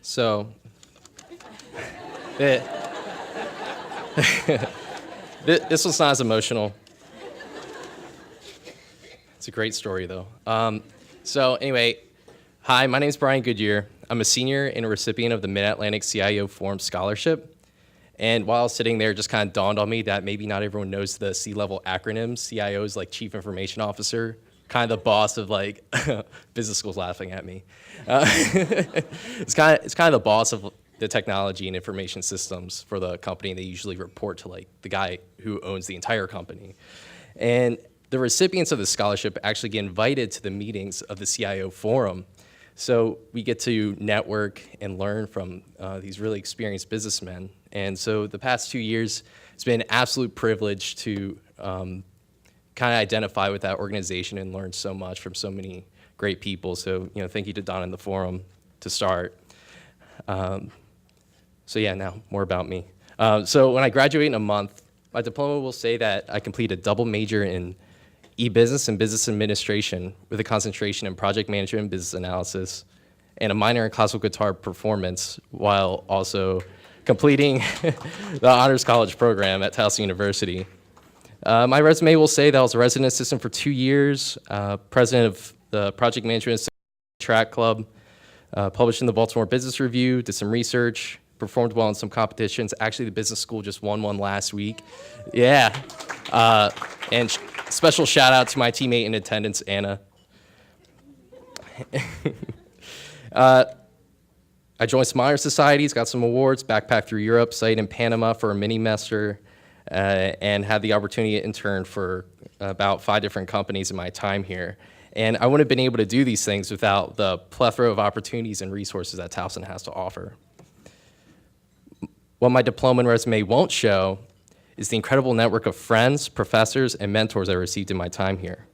So, it, this was not as emotional. It's a great story, though. So anyway, hi, my name is Bryan Goodyear. I'm a senior and a recipient of the Mid-Atlantic CIO Forum Scholarship. And while I was sitting there, it just kind of dawned on me that maybe not everyone knows the C-level acronyms. CIO is like Chief Information Officer, kind of the boss of like, business school's laughing at me. It's kind of the boss of the technology and information systems for the company. They usually report to like the guy who owns the entire company. And the recipients of the scholarship actually get invited to the meetings of the CIO Forum. So we get to network and learn from these really experienced businessmen. And so the past 2 years, it's been an absolute privilege to kind of identify with that organization and learn so much from so many great people. So, thank you to Don and the Forum to start. So yeah, now more about me. So when I graduate in a month, my diploma will say that I complete a double major in e-business and business administration with a concentration in project management and business analysis, and a minor in classical guitar performance, while also completing the Honors College program at Towson University. My resume will say that I was a resident assistant for 2 years, president of the Project Management Track Club, published in the Baltimore Business Review, did some research, performed well in some competitions. Actually, the business school just won one last week. Yeah. And special shout out to my teammate in attendance, Anna. I joined some honor societies, got some awards, backpacked through Europe, studied in Panama for a mini-semester, and had the opportunity to intern for about 5 different companies in my time here. And I wouldn't have been able to do these things without the plethora of opportunities and resources that Towson has to offer. What my diploma and resume won't show is the incredible network of friends, professors, and mentors I received in my time here.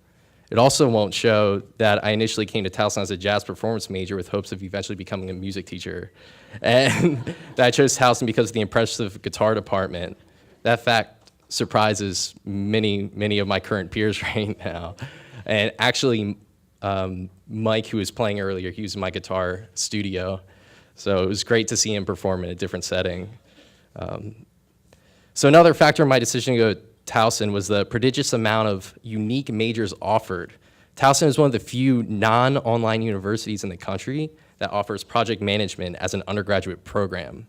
It also won't show that I initially came to Towson as a jazz performance major with hopes of eventually becoming a music teacher, and that I chose Towson because of the impressive guitar department. That fact surprises many of my current peers right now. And actually, Mike, who was playing earlier, he was in my guitar studio, so it was great to see him perform in a different setting. So another factor in my decision to go to Towson was the prodigious amount of unique majors offered. Towson is one of the few non-online universities in the country that offers project management as an undergraduate program.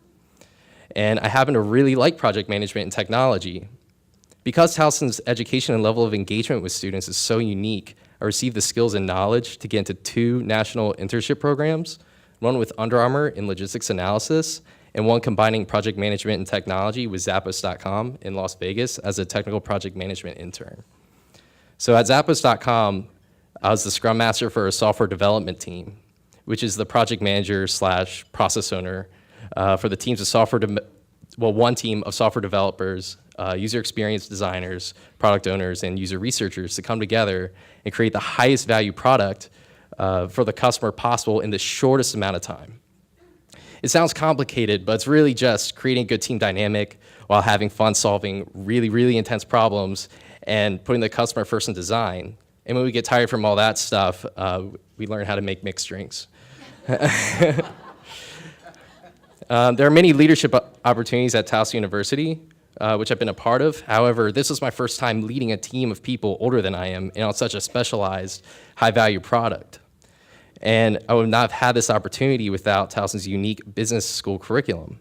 And I happen to really like project management and technology. Because Towson's education and level of engagement with students is so unique, I received the skills and knowledge to get into 2 national internship programs, one with Under Armour in logistics analysis, and one combining project management and technology with Zappos.com in Las Vegas as a technical project management intern. So at Zappos.com, I was the scrum master for a software development team, which is the project manager / process owner for the teams of one team of software developers, user experience designers, product owners, and user researchers to come together and create the highest value product for the customer possible in the shortest amount of time. It sounds complicated, but it's really just creating a good team dynamic while having fun solving really intense problems and putting the customer first in design. And when we get tired from all that stuff, we learn how to make mixed drinks. There are many leadership opportunities at Towson University, which I've been a part of. However, this was my first time leading a team of people older than I am and on such a specialized, high-value product. And I would not have had this opportunity without Towson's unique business school curriculum.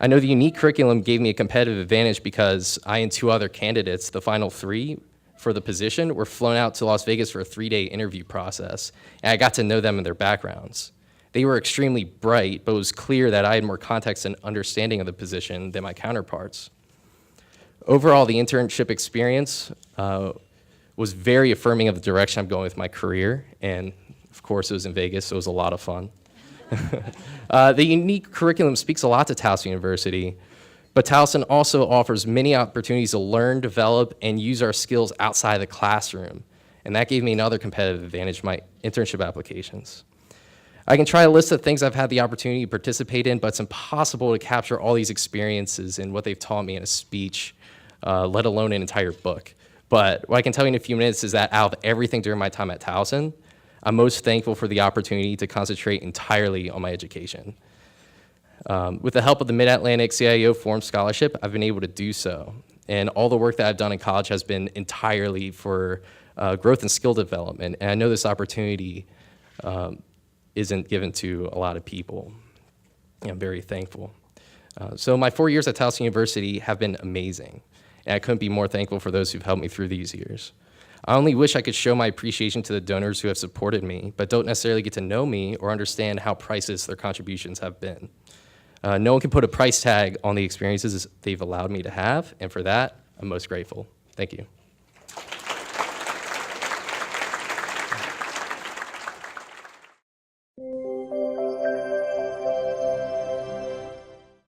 I know the unique curriculum gave me a competitive advantage because I and 2 other candidates, the final 3 for the position, were flown out to Las Vegas for a 3-day interview process, and I got to know them and their backgrounds. They were extremely bright, but it was clear that I had more context and understanding of the position than my counterparts. Overall, the internship experience was very affirming of the direction I'm going with my career, and of course, it was in Vegas, so it was a lot of fun. The unique curriculum speaks a lot to Towson University, but Towson also offers many opportunities to learn, develop, and use our skills outside the classroom, and that gave me another competitive advantage in my internship applications. I can try a list of things I've had the opportunity to participate in, but it's impossible to capture all these experiences and what they've taught me in a speech, let alone an entire book. But what I can tell you in a few minutes is that out of everything during my time at Towson, I'm most thankful for the opportunity to concentrate entirely on my education. With the help of the Mid-Atlantic CIO Forum Scholarship, I've been able to do so. And all the work that I've done in college has been entirely for growth and skill development. And I know this opportunity isn't given to a lot of people. And I'm very thankful. So my 4 years at Towson University have been amazing. And I couldn't be more thankful for those who've helped me through these years. I only wish I could show my appreciation to the donors who have supported me, but don't necessarily get to know me or understand how priceless their contributions have been. No one can put a price tag on the experiences they've allowed me to have, and for that, I'm most grateful. Thank you.